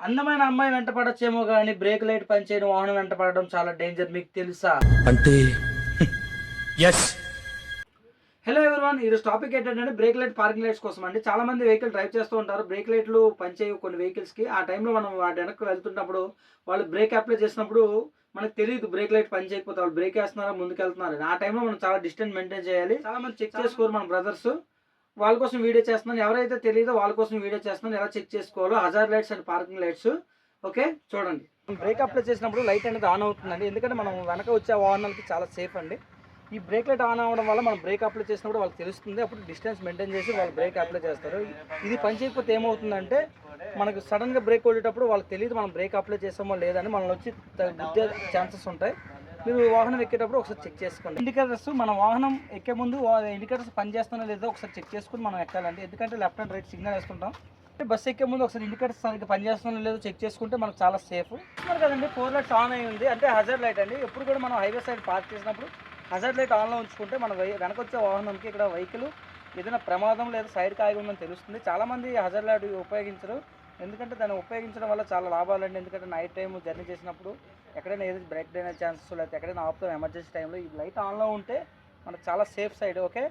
అందమైన అమ్మాయి వెంట పడొచ్చేమో గానీ బ్రేక్ లైట్ పనిచేయని వాహనం వెంట పడడం చాలా డేంజర్. మీకు తెలుసా? అంటే ఎస్. హలో ఎవరీవన్, ఈరోజు టాపిక్ ఏంటంటే బ్రేక్ లైట్ పార్కింగ్ లైట్స్ కోసం అండి. చాలా మంది వెహికల్ డ్రైవ్ చేస్తూ ఉంటారు. బ్రేక్ లైట్లు పనిచేయవు కొన్ని వెహికల్స్కి. ఆ టైంలో మనం వాటి వెనక్కి వెళ్తున్నప్పుడు వాళ్ళు బ్రేక్ అప్లై చేసినప్పుడు మనకు తెలియదు బ్రేక్ లైట్ పని చేయకపోతే వాళ్ళు బ్రేక్ వేస్తున్నారా ముందుకు వెళ్తున్నారని. ఆ టైంలో మనం చాలా డిస్టెన్స్ మెయింటైన్ చేయాలి. చాలా మంది చెక్ చేసుకోరు మన బ్రదర్స్. వాళ్ళ కోసం వీడియో చేస్తున్నాను. ఎవరైతే తెలియదో వాళ్ళ కోసం వీడియో చేస్తున్నాను, ఎలా చెక్ చేసుకోవాలో. Hazard lights and parking lights. Okay, చూడండి. బ్రేక్ అప్లై చేసినప్పుడు లైట్ అనేది ఆన్ అవుతుందండి. ఎందుకంటే మనం వెనక వచ్చే వాహనాలకి చాలా సేఫ్ అండి. ఈ బ్రేక్ లైట్ ఆన్ అవ్వడం వల్ల మనం బ్రేక్ అప్లై చేసినప్పుడు వాళ్ళకి తెలుస్తుంది. అప్పుడు డిస్టెన్స్ మెయింటైన్ చేసి వాళ్ళు బ్రేక్ అప్లై చేస్తారు. ఇది పని చేయకపోతే ఏమవుతుందంటే మనకు సడన్గా బ్రేక్ కొట్టేటప్పుడు వాళ్ళకి తెలియదు మనం బ్రేక్ అప్లై చేసామో లేదని మనల్ని వచ్చి గుద్దే ఛాన్సెస్ ఉంటాయి. మీరు వాహనం ఎక్కేటప్పుడు ఒకసారి చెక్ చేసుకోండి. ఇండికేటర్స్ మన వాహనం ఎక్కే ముందు ఇండికేటర్స్ పనిచేస్తున్నా లేదో ఒకసారి చెక్ చేసుకుని మనం ఎక్కాలండి. ఎందుకంటే లెఫ్ట్ అండ్ రైట్ సిగ్నల్ వేస్తుంటాం. బస్సు ఎక్కే ముందు ఒకసారి ఇండికేటర్స్ సరిగ్గా పనిచేస్తున్నా లేదో చెక్ చేసుకుంటే మనకు చాలా సేఫ్. చూస్తున్నారు కదండి, 4 లైట్స్ ఆన్ అయి ఉంది అంటే హజార్ లైట్ అండి. ఎప్పుడు కూడా మనం హైవే సైడ్ పార్క్ చేసినప్పుడు హజార్ లైట్ ఆన్లో ఉంచుకుంటే మన వెనకొచ్చే వాహనంకి ఇక్కడ వెహికల్ ఏదైనా ప్రమాదం లేదా సైడ్ కాగి ఉందని తెలుస్తుంది. చాలామంది హజార్ లైట్ ఉపయోగించరు. ఎందుకంటే దాన్ని ఉపయోగించడం వల్ల చాలా లాభాలండి. ఎందుకంటే నైట్ టైం జర్నీ చేసినప్పుడు ఎక్కడైనా ఏదైనా బ్రేక్ అయిన ఛాన్సెస్ లేకపోతే ఎక్కడైనా ఆపుతాం ఎమర్జెన్సీ టైంలో ఈ లైట్ ఆన్లో ఉంటే మనకు చాలా సేఫ్ సైడ్. ఓకే.